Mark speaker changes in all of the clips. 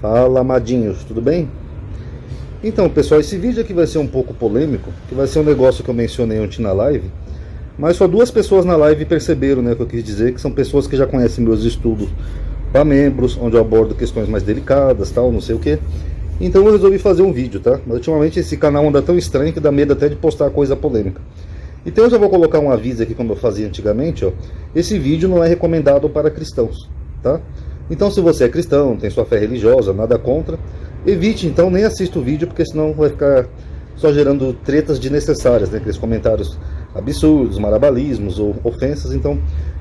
Speaker 1: Fala, amadinhos, tudo bem? Então, pessoal, esse vídeo aqui vai ser um pouco polêmico, que vai ser um negócio que eu mencionei ontem na live, mas só duas pessoas na live perceberam, né, o que eu quis dizer, que são pessoas que já conhecem meus estudos para membros, onde eu abordo questões mais delicadas, tal, não sei o que. Então eu resolvi fazer um vídeo, tá? Mas ultimamente esse canal anda tão estranho que dá medo até de postar coisa polêmica. Então eu já vou colocar um aviso aqui, como eu fazia antigamente, ó. Esse vídeo não é recomendado para cristãos, tá? Então se você é cristão, tem sua fé religiosa, nada contra, evite então, nem assista o vídeo, porque senão vai ficar só gerando tretas desnecessárias, né? Aqueles comentários absurdos, marabalismos ou ofensas, então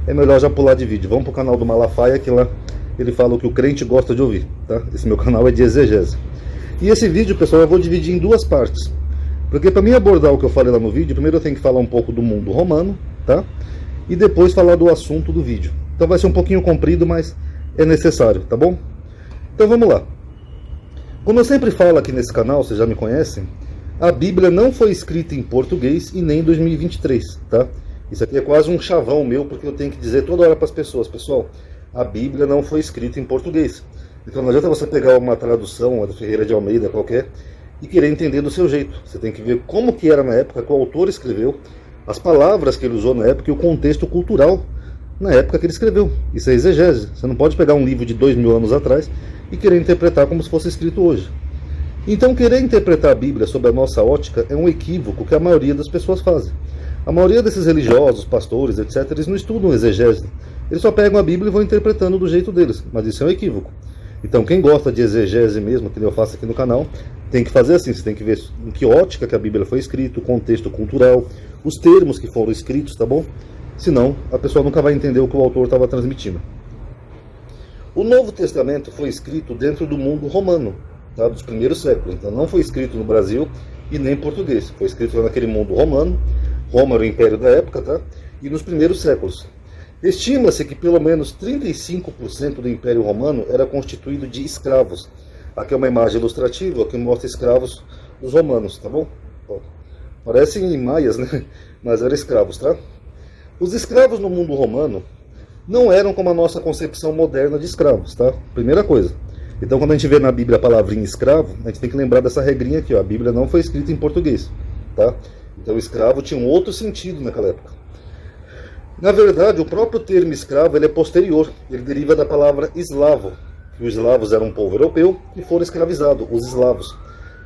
Speaker 1: é melhor já pular de vídeo. Vamos pro canal do Malafaia, que lá ele fala o que o crente gosta de ouvir, tá? Esse meu canal é de exegese. E esse vídeo, pessoal, eu vou dividir em duas partes. Porque para mim abordar o que eu falei lá no vídeo, primeiro eu tenho que falar um pouco do mundo romano, tá? E depois falar do assunto do vídeo. Então vai ser um pouquinho comprido, mas é necessário, tá bom? Então vamos lá. Como eu sempre falo aqui nesse canal, vocês já me conhecem, a Bíblia não foi escrita em português e nem em 2023, tá? Isso aqui é quase um chavão meu, porque eu tenho que dizer toda hora para as pessoas, pessoal, a Bíblia não foi escrita em português. Então não adianta você pegar uma tradução, uma do Ferreira de Almeida qualquer, e querer entender do seu jeito. Você tem que ver como que era na época, que o autor escreveu, as palavras que ele usou na época e o contexto cultural na época que ele escreveu. Isso é exegese. Você não pode pegar um livro de 2000 anos atrás e querer interpretar como se fosse escrito hoje. Então querer interpretar a Bíblia sob a nossa ótica é um equívoco que a maioria das pessoas fazem. A maioria desses religiosos, pastores, etc., eles não estudam exegese. Eles só pegam a Bíblia e vão interpretando do jeito deles. Mas isso é um equívoco. Então quem gosta de exegese mesmo, que eu faço aqui no canal, tem que fazer assim, você tem que ver em que ótica que a Bíblia foi escrita, o contexto cultural, os termos que foram escritos, tá bom? Senão a pessoa nunca vai entender o que o autor estava transmitindo. O Novo Testamento foi escrito dentro do mundo romano, tá? Dos primeiros séculos, então não foi escrito no Brasil e nem em português, foi escrito lá naquele mundo romano, Roma era o império da época, tá? E nos primeiros séculos. Estima-se que pelo menos 35% do Império Romano era constituído de escravos. Aqui é uma imagem ilustrativa que mostra escravos dos romanos, tá bom? Ó, parecem maias, né? Mas eram escravos, tá? Os escravos no mundo romano não eram como a nossa concepção moderna de escravos, tá? Primeira coisa. Então quando a gente vê na Bíblia a palavrinha escravo, a gente tem que lembrar dessa regrinha aqui, ó. A Bíblia não foi escrita em português, tá? Então o escravo tinha um outro sentido naquela época. Na verdade, o próprio termo escravo ele é posterior, ele deriva da palavra eslavo, que os eslavos eram um povo europeu e foram escravizados, os eslavos.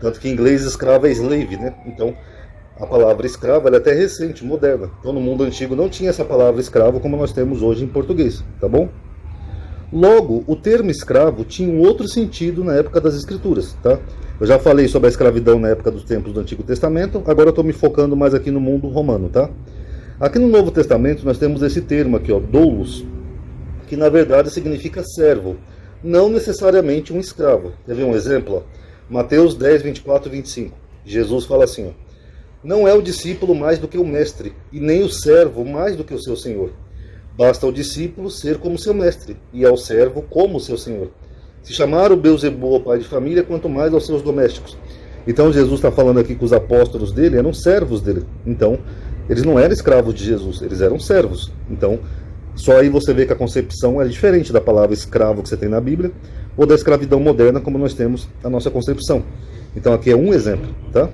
Speaker 1: Tanto que em inglês escravo é slave, né? Então, a palavra escravo ela é até recente, moderna. Então, no mundo antigo não tinha essa palavra escravo como nós temos hoje em português, tá bom? Logo, o termo escravo tinha um outro sentido na época das escrituras, tá? Eu já falei sobre a escravidão na época dos tempos do Antigo Testamento, agora eu estou me focando mais aqui no mundo romano, tá? Aqui no Novo Testamento nós temos esse termo aqui, ó, doulos, que na verdade significa servo, não necessariamente um escravo. Quer ver um exemplo? Ó? Mateus 10, 24 e 25. Jesus fala assim, ó, não é o discípulo mais do que o mestre, e nem o servo mais do que o seu senhor. Basta ao discípulo ser como seu mestre, e ao servo como seu senhor. Se chamar o Beelzebul ao pai de família, quanto mais aos seus domésticos. Então Jesus está falando aqui que os apóstolos dele eram servos dele. Então, eles não eram escravos de Jesus, eles eram servos. Então, só aí você vê que a concepção é diferente da palavra escravo que você tem na Bíblia, ou da escravidão moderna como nós temos a nossa concepção. Então aqui é um exemplo, tá?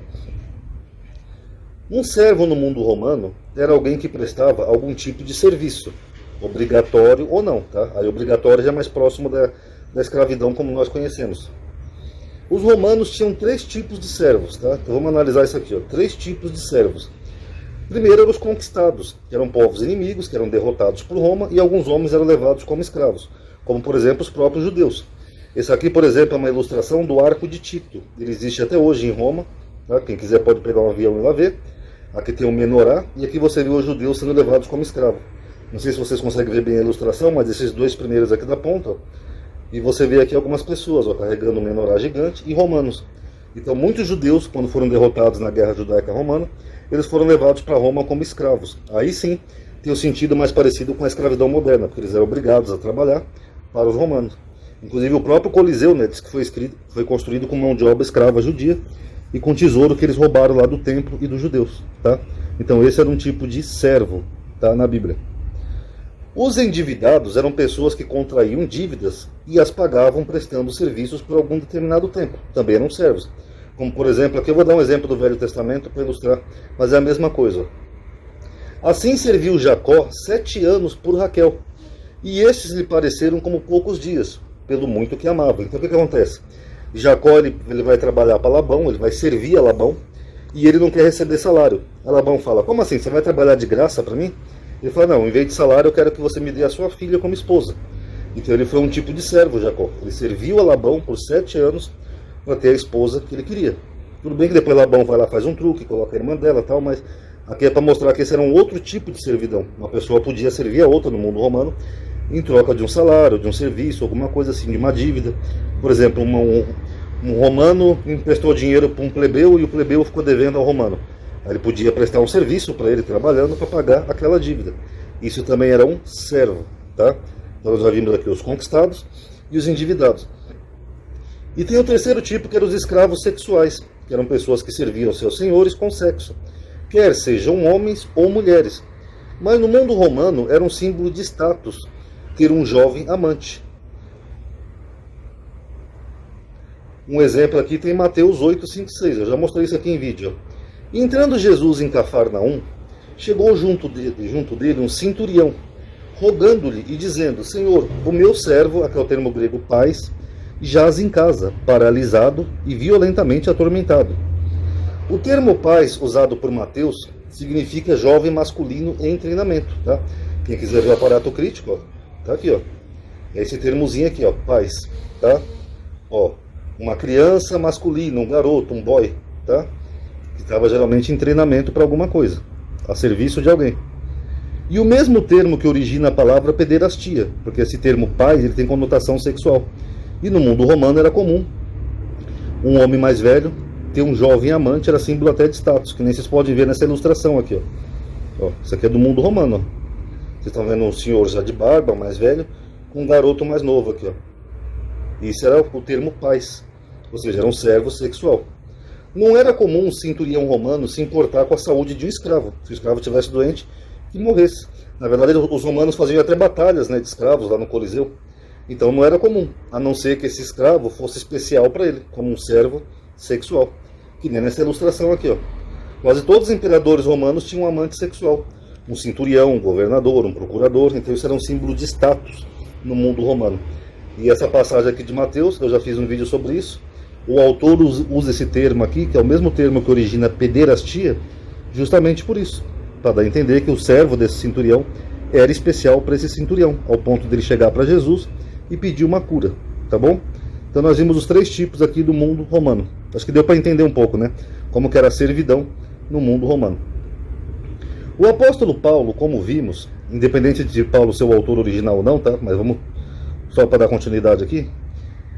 Speaker 1: Um servo no mundo romano era alguém que prestava algum tipo de serviço, obrigatório ou não, tá? Aí obrigatório já é mais próximo da escravidão como nós conhecemos. Os romanos tinham 3 tipos de servos, tá? Então vamos analisar isso aqui, ó. 3 tipos de servos. Primeiro eram os conquistados, que eram povos inimigos, que eram derrotados por Roma, e alguns homens eram levados como escravos, como por exemplo os próprios judeus. Esse aqui, por exemplo, é uma ilustração do Arco de Tito. Ele existe até hoje em Roma, tá? Quem quiser pode pegar um avião e lá ver. Aqui tem o menorá, e aqui você vê os judeus sendo levados como escravos. Não sei se vocês conseguem ver bem a ilustração, mas esses 2 primeiros aqui da ponta, ó, e você vê aqui algumas pessoas, ó, carregando um menorá gigante, e romanos. Então muitos judeus, quando foram derrotados na guerra judaica romana, eles foram levados para Roma como escravos. Aí sim, tem um sentido mais parecido com a escravidão moderna, porque eles eram obrigados a trabalhar para os romanos. Inclusive o próprio Coliseu, né, diz que foi construído com mão de obra escrava judia e com tesouro que eles roubaram lá do templo e dos judeus, tá? Então esse era um tipo de servo, tá, na Bíblia. Os endividados eram pessoas que contraíam dívidas e as pagavam prestando serviços por algum determinado tempo. Também eram servos. Como, por exemplo, aqui eu vou dar um exemplo do Velho Testamento para ilustrar, mas é a mesma coisa. Assim serviu Jacó 7 anos por Raquel, e estes lhe pareceram como poucos dias, pelo muito que amava. Então o que acontece? Jacó ele vai trabalhar para Labão, ele vai servir a Labão, e ele não quer receber salário. A Labão fala, como assim, você vai trabalhar de graça para mim? Ele fala, não, em vez de salário eu quero que você me dê a sua filha como esposa. Então ele foi um tipo de servo, Jacó. Ele serviu a Labão por 7 anos para ter a esposa que ele queria. Tudo bem que depois Labão vai lá, faz um truque, coloca a irmã dela e tal, mas aqui é para mostrar que esse era um outro tipo de servidão. Uma pessoa podia servir a outra no mundo romano em troca de um salário, de um serviço, alguma coisa assim, de uma dívida. Por exemplo, um romano emprestou dinheiro para um plebeu e o plebeu ficou devendo ao romano. Aí ele podia prestar um serviço para ele trabalhando para pagar aquela dívida. Isso também era um servo, tá? Então nós já vimos aqui os conquistados e os endividados. E tem o terceiro tipo, que eram os escravos sexuais, que eram pessoas que serviam seus senhores com sexo, quer sejam homens ou mulheres. Mas no mundo romano era um símbolo de status ter um jovem amante. Um exemplo aqui tem Mateus 8, 5, 6. Eu já mostrei isso aqui em vídeo. Entrando Jesus em Cafarnaum, chegou junto dele um centurião, rogando-lhe e dizendo, Senhor, o meu servo, aqui é o termo grego pais, jaz em casa, paralisado e violentamente atormentado. O termo pais, usado por Mateus, significa jovem masculino em treinamento. Tá? Quem quiser ver o aparato crítico, ó, tá aqui, ó. É esse termozinho aqui, ó, pais. Tá? Ó, uma criança masculina, um garoto, um boy, tá? Que estava geralmente em treinamento para alguma coisa, a serviço de alguém. E o mesmo termo que origina a palavra pederastia, porque esse termo pai ele tem conotação sexual. E no mundo romano era comum um homem mais velho ter um jovem amante, era símbolo até de status, que nem vocês podem ver nessa ilustração aqui. Ó, isso aqui é do mundo romano. Ó. Vocês estão vendo um senhor já de barba, mais velho, com um garoto mais novo aqui. Ó. Isso era o termo pais, ou seja, era um servo sexual. Não era comum um centurião romano se importar com a saúde de um escravo. Se o escravo estivesse doente, que morresse. Na verdade, os romanos faziam até batalhas, né, de escravos lá no Coliseu. Então não era comum, a não ser que esse escravo fosse especial para ele, como um servo sexual. Que nem nessa ilustração aqui. Ó. Quase todos os imperadores romanos tinham um amante sexual. Um centurião, um governador, um procurador. Então isso era um símbolo de status no mundo romano. E essa passagem aqui de Mateus, eu já fiz um vídeo sobre isso. O autor usa esse termo aqui, que é o mesmo termo que origina pederastia, justamente por isso. Para dar a entender que o servo desse centurião era especial para esse centurião, ao ponto dele chegar para Jesus e pedir uma cura, tá bom? Então nós vimos os 3 tipos aqui do mundo romano. Acho que deu para entender um pouco, né? Como que era a servidão no mundo romano. O apóstolo Paulo, como vimos, independente de Paulo ser o autor original ou não, tá? Mas vamos só para dar continuidade aqui.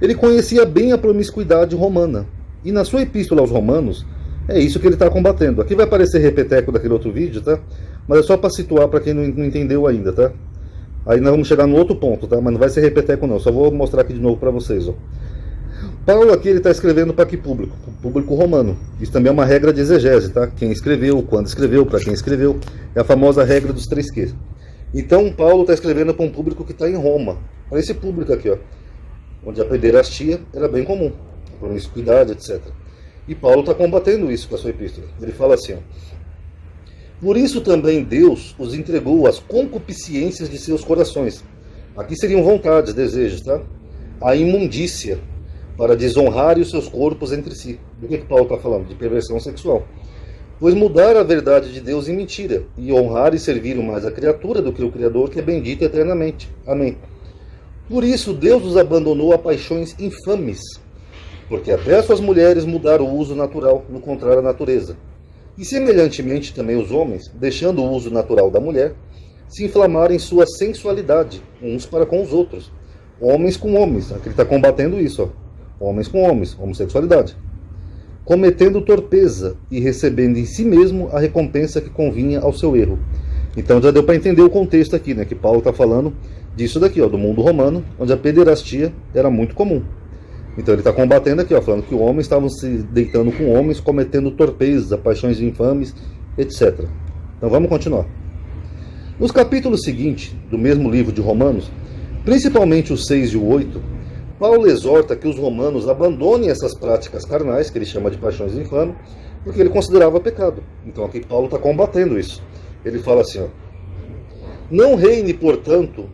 Speaker 1: Ele conhecia bem a promiscuidade romana. E na sua epístola aos romanos, é isso que ele está combatendo. Aqui vai aparecer repeteco daquele outro vídeo, tá? Mas é só para situar para quem não entendeu ainda, tá? Aí nós vamos chegar no outro ponto, tá? Mas não vai ser repeteco não, só vou mostrar aqui de novo para vocês, ó. Paulo aqui ele está escrevendo para que público? Para o público romano. Isso também é uma regra de exegese, tá? Quem escreveu, quando escreveu, para quem escreveu. É a famosa regra dos 3 Qs. Então Paulo está escrevendo para um público que está em Roma. Para esse público aqui, ó. Onde a pederastia era bem comum. A promiscuidade, etc. E Paulo está combatendo isso com a sua epístola. Ele fala assim, ó. Por isso também Deus os entregou às concupiscências de seus corações. Aqui seriam vontades, desejos, tá? A imundícia, para desonrarem os seus corpos entre si. Do que Paulo está falando? De perversão sexual. Pois mudar a verdade de Deus em mentira, e honrar e servir mais a criatura do que o Criador, que é bendito eternamente. Amém. Por isso Deus os abandonou a paixões infames, porque até as suas mulheres mudaram o uso natural, no contrário à natureza. E semelhantemente também os homens, deixando o uso natural da mulher, se inflamaram em sua sensualidade, uns para com os outros. Homens com homens, aqui ele está combatendo isso, ó. Homens com homens, homossexualidade. Cometendo torpeza e recebendo em si mesmo a recompensa que convinha ao seu erro. Então já deu para entender o contexto aqui, né? Que Paulo está falando disso daqui, ó, do mundo romano, onde a pederastia era muito comum. Então ele está combatendo aqui, ó, falando que os homens estavam se deitando com homens, cometendo torpeza, paixões infames, etc. Então vamos continuar. Nos capítulos seguintes do mesmo livro de Romanos, principalmente o 6 e o 8, Paulo exorta que os romanos abandonem essas práticas carnais, que ele chama de paixões infames, porque ele considerava pecado. Então aqui Paulo está combatendo isso. Ele fala assim, ó, não reine, portanto,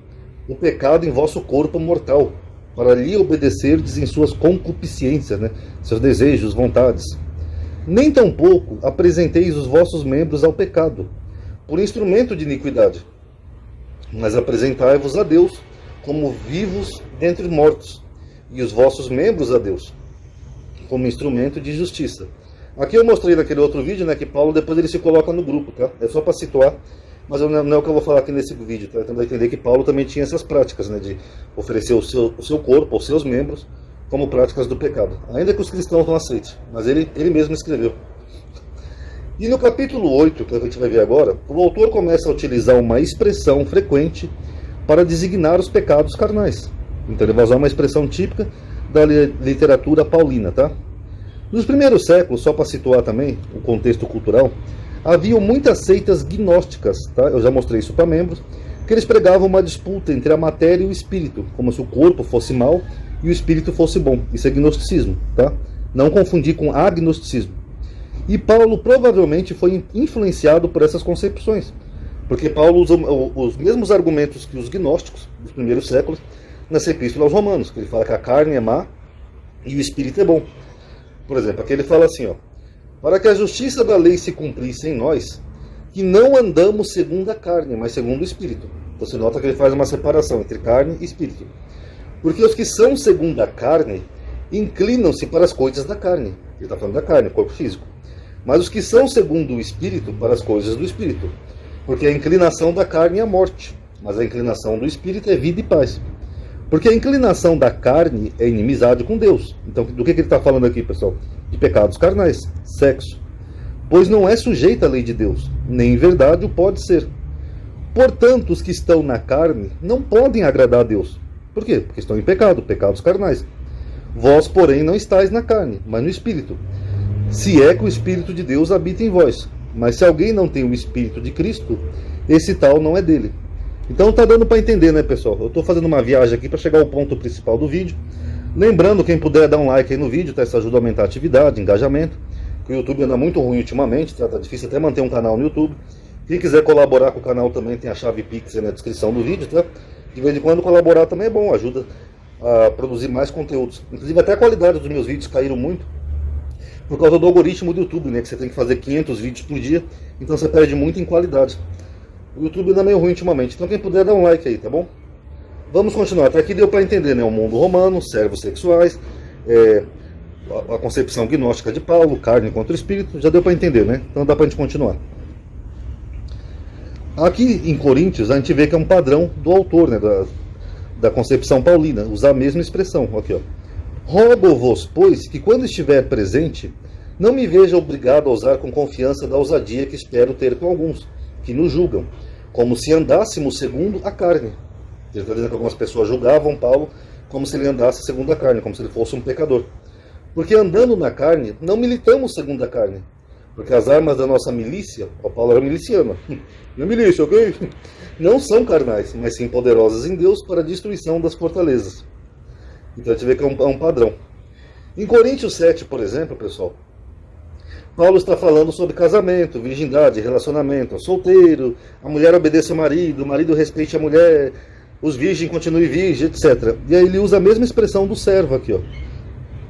Speaker 1: o pecado em vosso corpo mortal, para lhe obedecerdes em suas concupiscências, né? Seus desejos, vontades. Nem tampouco apresenteis os vossos membros ao pecado, por instrumento de iniquidade, mas apresentai-vos a Deus como vivos dentre os mortos, e os vossos membros a Deus como instrumento de justiça. Aqui eu mostrei naquele outro vídeo, né, que Paulo depois ele se coloca no grupo, tá? É só para situar, mas não é o que eu vou falar aqui nesse vídeo, tá? Tentando entender que Paulo também tinha essas práticas, né, de oferecer o seu corpo, os seus membros, como práticas do pecado. Ainda que os cristãos não aceitem, mas ele mesmo escreveu. E no capítulo 8, que a gente vai ver agora, o autor começa a utilizar uma expressão frequente para designar os pecados carnais. Então ele vai usar uma expressão típica da literatura paulina, tá? Nos primeiros séculos, só para situar também o contexto cultural, haviam muitas seitas gnósticas, tá? Eu já mostrei isso para membros, que eles pregavam uma disputa entre a matéria e o espírito, como se o corpo fosse mal e o espírito fosse bom. Isso é gnosticismo, tá? Não confundir com agnosticismo. E Paulo provavelmente foi influenciado por essas concepções, porque Paulo usa os mesmos argumentos que os gnósticos dos primeiros séculos nessa epístola aos Romanos, que ele fala que a carne é má e o espírito é bom. Por exemplo, aqui ele fala assim, ó, para que a justiça da lei se cumprisse em nós, que não andamos segundo a carne, mas segundo o espírito. Então você nota que ele faz uma separação entre carne e espírito. Porque os que são segundo a carne inclinam-se para as coisas da carne. Ele está falando da carne, corpo físico. Mas os que são segundo o espírito, para as coisas do espírito. Porque a inclinação da carne é a morte, mas a inclinação do espírito é vida e paz. Porque a inclinação da carne é inimizade com Deus. Então, do que ele está falando aqui, pessoal? De pecados carnais, sexo. Pois não é sujeita à lei de Deus, nem em verdade o pode ser. Portanto, os que estão na carne não podem agradar a Deus. Por quê? Porque estão em pecado, pecados carnais. Vós, porém, não estáis na carne, mas no Espírito. Se é que o Espírito de Deus habita em vós. Mas se alguém não tem o Espírito de Cristo, esse tal não é dele. Então tá dando para entender, né, pessoal? Eu estou fazendo uma viagem aqui para chegar ao ponto principal do vídeo. Lembrando, quem puder dar um like aí no vídeo, tá? Isso ajuda a aumentar a atividade, engajamento. Que o YouTube anda muito ruim ultimamente, tá difícil até manter um canal no YouTube. Quem quiser colaborar com o canal também tem a chave Pix aí na descrição do vídeo, tá? De vez em quando colaborar também é bom, ajuda a produzir mais conteúdos. Inclusive até a qualidade dos meus vídeos caíram muito por causa do algoritmo do YouTube, né? Que você tem que fazer 500 vídeos por dia, então você perde muito em qualidade. O YouTube anda meio ruim ultimamente, então quem puder dar um like aí, tá bom? Vamos continuar, até aqui deu para entender, né? O mundo romano, servos sexuais, a concepção gnóstica de Paulo, carne contra o espírito, já deu para entender, né? Então dá para a gente continuar. Aqui em Coríntios a gente vê que é um padrão do autor, né? Da concepção paulina, usar a mesma expressão, aqui ó. Rogo-vos, pois, que quando estiver presente, não me veja obrigado a usar com confiança da ousadia que espero ter com alguns, que nos julgam, como se andássemos segundo a carne. Ele está dizendo que algumas pessoas julgavam Paulo como se ele andasse segundo a carne, como se ele fosse um pecador. Porque andando na carne, não militamos segundo a carne. Porque as armas da nossa milícia, o Paulo era miliciano, não milícia, ok? Não são carnais, mas sim poderosas em Deus para a destruição das fortalezas. Então a gente vê que é um padrão. Em Coríntios 7, por exemplo, pessoal, Paulo está falando sobre casamento, virgindade, relacionamento, solteiro, a mulher obedeça ao marido, o marido respeite a mulher, os virgens continuem virgens, etc. E aí ele usa a mesma expressão do servo aqui, ó.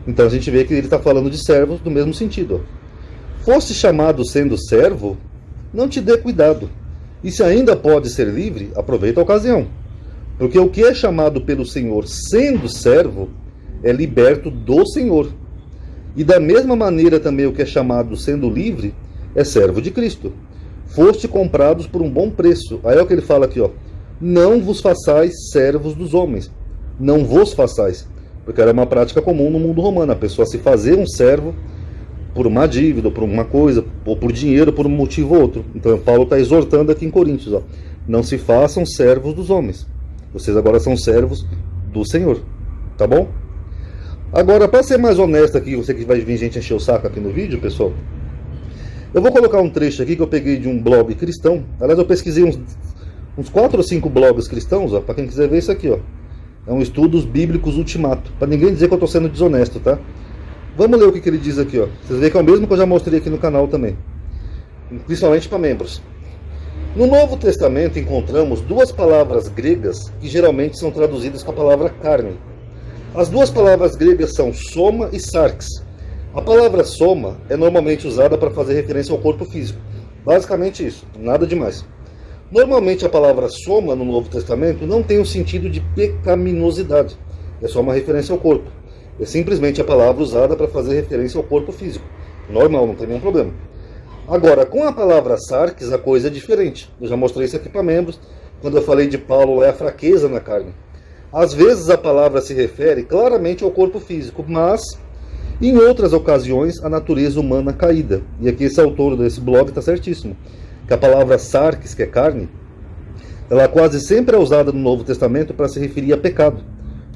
Speaker 1: Então a gente vê que ele está falando de servos do mesmo sentido, ó. Fosse chamado sendo servo, não te dê cuidado. E se ainda pode ser livre, aproveita a ocasião. Porque o que é chamado pelo Senhor sendo servo, é liberto do Senhor. E da mesma maneira também o que é chamado sendo livre, é servo de Cristo. Foste comprados por um bom preço. Aí é o que ele fala aqui, ó. Não vos façais servos dos homens. Não vos façais. Porque era uma prática comum no mundo romano. A pessoa se fazer um servo por uma dívida, ou por uma coisa, ou por dinheiro, por um motivo ou outro. Então Paulo está exortando aqui em Coríntios, ó. Não se façam servos dos homens. Vocês agora são servos do Senhor. Tá bom? Agora, para ser mais honesto aqui, você que vai vir gente encher o saco aqui no vídeo, pessoal, eu vou colocar um trecho aqui que eu peguei de um blog cristão. Aliás, eu pesquisei uns 4 ou 5 blogs cristãos, ó, para quem quiser ver isso aqui, ó. É um Estudos Bíblicos Ultimato, para ninguém dizer que eu estou sendo desonesto, tá? Vamos ler o que ele diz aqui, ó. Vocês veem que é o mesmo que eu já mostrei aqui no canal também, principalmente para membros. No Novo Testamento encontramos 2 palavras gregas que geralmente são traduzidas com a palavra carne. As 2 palavras gregas são soma e sarx. A palavra soma é normalmente usada para fazer referência ao corpo físico. Basicamente isso, nada demais. Normalmente a palavra soma no Novo Testamento não tem o sentido de pecaminosidade. É só uma referência ao corpo. É simplesmente a palavra usada para fazer referência ao corpo físico. Normal, não tem nenhum problema. Agora, com a palavra sarx, a coisa é diferente. Eu já mostrei isso aqui para membros, quando eu falei de Paulo, é a fraqueza na carne. Às vezes a palavra se refere claramente ao corpo físico, mas em outras ocasiões a natureza humana caída. E aqui esse autor desse blog está certíssimo. Que a palavra sarx, que é carne, ela quase sempre é usada no Novo Testamento para se referir a pecado.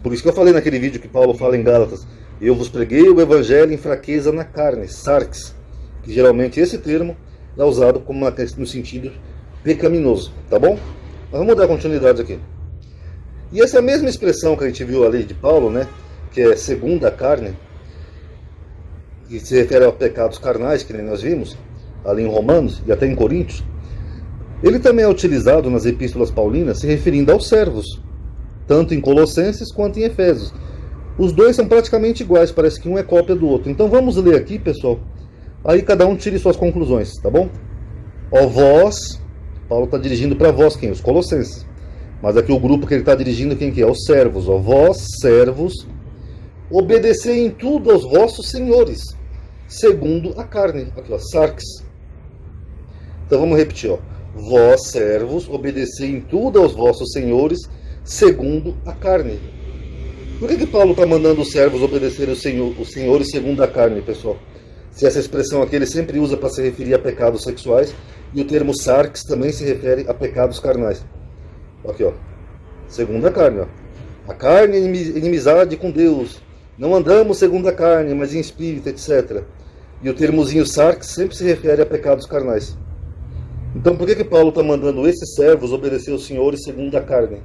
Speaker 1: Por isso que eu falei naquele vídeo que Paulo fala em Gálatas, eu vos preguei o evangelho em fraqueza na carne, sarx. Que geralmente esse termo é usado como no sentido pecaminoso, tá bom? Mas vamos dar continuidade aqui. E essa mesma expressão que a gente viu ali de Paulo, né, que é segundo a carne, que se refere a pecados carnais, que nem nós vimos, ali em Romanos e até em Coríntios, ele também é utilizado nas epístolas paulinas se referindo aos servos, tanto em Colossenses quanto em Efésios. Os dois são praticamente iguais, parece que um é cópia do outro. Então vamos ler aqui, pessoal. Aí cada um tire suas conclusões, tá bom? Ó vós, Paulo está dirigindo para vós quem? Os colossenses. Mas aqui o grupo que ele está dirigindo quem que é? Os servos. Ó vós, servos, obedecei em tudo aos vossos senhores, segundo a carne. Aqui ó, sarx. Então vamos repetir, ó. Vós, servos, obedecei em tudo aos vossos senhores, segundo a carne. Por que Paulo está mandando os servos obedecerem os senhores segundo a carne, pessoal? Se essa expressão aqui ele sempre usa para se referir a pecados sexuais, e o termo sarx também se refere a pecados carnais. Aqui, ó. Segundo a carne, ó. A carne é inimizade com Deus. Não andamos segundo a carne, mas em espírito, etc. E o termozinho sarx sempre se refere a pecados carnais. Então por que Paulo está mandando esses servos obedecer os senhores segundo a carne?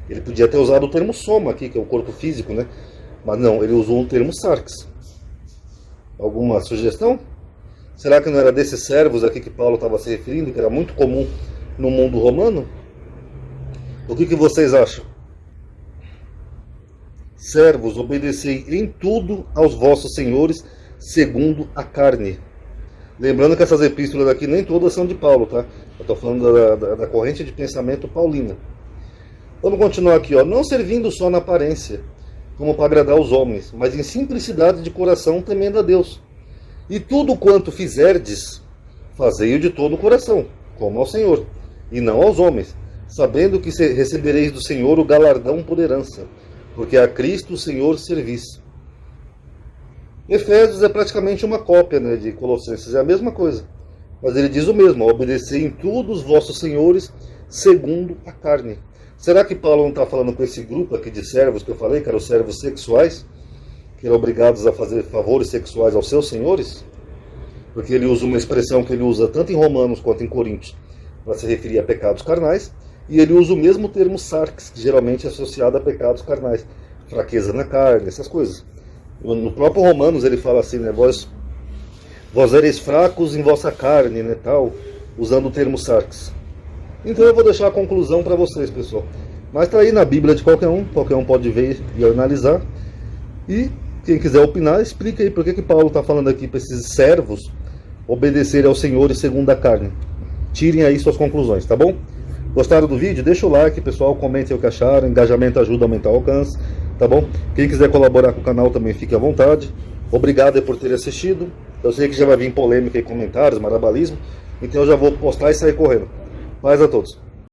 Speaker 1: Ele podia ter usado o termo soma aqui, que é o corpo físico, né? Mas não, ele usou o termo sarx. Alguma sugestão? Será que não era desses servos aqui que Paulo estava se referindo, que era muito comum no mundo romano? O que vocês acham? Servos, obedecei em tudo aos vossos senhores, segundo a carne. Lembrando que essas epístolas aqui nem todas são de Paulo, tá? Eu estou falando da corrente de pensamento paulina. Vamos continuar aqui, ó. Não servindo só na aparência, como para agradar os homens, mas em simplicidade de coração, temendo a Deus. E tudo quanto fizerdes, fazei-o de todo o coração, como ao Senhor, e não aos homens, sabendo que recebereis do Senhor o galardão por herança, porque a Cristo o Senhor servis. Efésios é praticamente uma cópia, né, de Colossenses, é a mesma coisa. Mas ele diz o mesmo, obedecei em tudo os vossos senhores, segundo a carne. Será que Paulo não está falando com esse grupo aqui de servos que eu falei, que eram os servos sexuais, que eram obrigados a fazer favores sexuais aos seus senhores? Porque ele usa uma expressão que ele usa tanto em Romanos quanto em Coríntios, para se referir a pecados carnais, e ele usa o mesmo termo sarx, que geralmente é associado a pecados carnais, fraqueza na carne, essas coisas. No próprio Romanos ele fala assim, né, vós ereis fracos em vossa carne, né, tal, usando o termo sarx. Então eu vou deixar a conclusão para vocês, pessoal. Mas está aí na Bíblia de qualquer um pode ver e analisar. E quem quiser opinar, explica aí por que Paulo está falando aqui para esses servos obedecerem aos senhores segundo a carne. Tirem aí suas conclusões, tá bom? Gostaram do vídeo? Deixa o like, pessoal, comentem o que acharam. Engajamento ajuda a aumentar o alcance, tá bom? Quem quiser colaborar com o canal também fique à vontade. Obrigado por ter assistido. Eu sei que já vai vir polêmica e comentários, marabalismo, então eu já vou postar e sair correndo. Paz a todos.